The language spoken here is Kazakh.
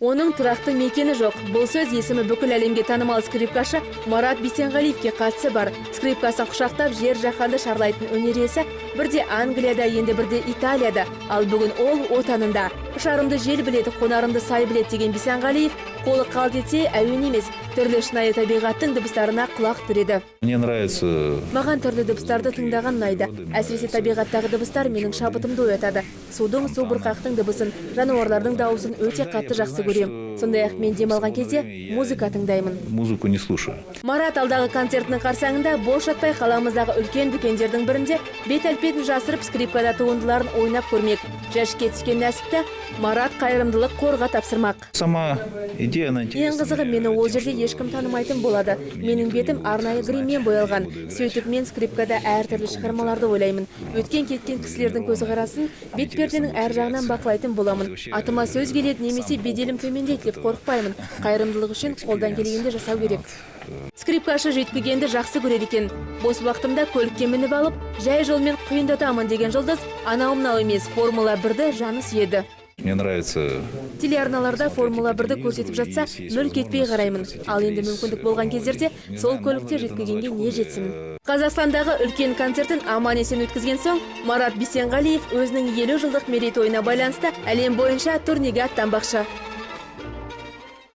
Оның тұрақты мекені жоқ. Бұл сөз есімі бүкіл әлемге танымал скрипкашы Марат Бисенғалиевке қатысы бар. Скрипкасын құшақтап жер жаһанды шарлайтын өнер иесі бірде Англияда, енді бірде Италияда, ал бүгін ол отанында. Ұшарымды жел біледі, қонарымды сай біледі деген Бисенғалиев қолы қалт етсе әуен емес, түрлі шынайы табиғаттың дыбыстарына құлақ түреді. Мне нравится. Маған түрлі дыбыстарды тыңдаған ұнайды. Әсіресе табиғаттағы дыбыстар менің шабытымды оятады. Судың, су бұрқақтың дыбысын, жануарлардың дауысын өте қатты жақсы көрем. Сондай-ақ мен демалған кезде музыка тыңдаймын. Музыку не слушаю. Марат алдағы концертінің қарсаңында бош жатпай қаламыздағы үлкен дүкендердің бірінде бет-әлпетін жасырып скрипкада туындыларын ойнап көрмек. Жәшікке түскен нәсіпті Марат қайырымдылық қорға тапсырмақ. Сама идея на Ең қызығы, мені ол жерде ешкім танымайтын болады. Менің бетім арнайы гриммен боялған. Сөйтіп мен скрипкада әртүрлі шығармаларды ойлаймын. Өткен кеткен кісілердің көзқарасын бет-перденің әр жағынан бақылайтын боламын. Атыма сөз келеді немесе беделім төмендейді деп қорықпаймын. Қайырымдылық үшін қолдан келгенде жасау керек. Скрипкашы жүйткігенді жақсы көреді екен. Бос уақытымда көлікке мініп алып, жай жолмен құйындатамын деген жұлдыз анау-мынау емес, Формула 1-ді жаны сүйеді. Мне нравится. Телеарналарда Формула 1-ді көрсетіп жатса, мүл кетпей қараймын. Ал енді мүмкіндік болған кездерде сол көлікте жеткізгенге не жетсін. Қазақстандағы үлкен концертін аман-есен өткізген соң, Марат Бисенғалиев өзінің 50 жылдық мерейтойына байланысты әлем бойынша турнеге аттанбақшы.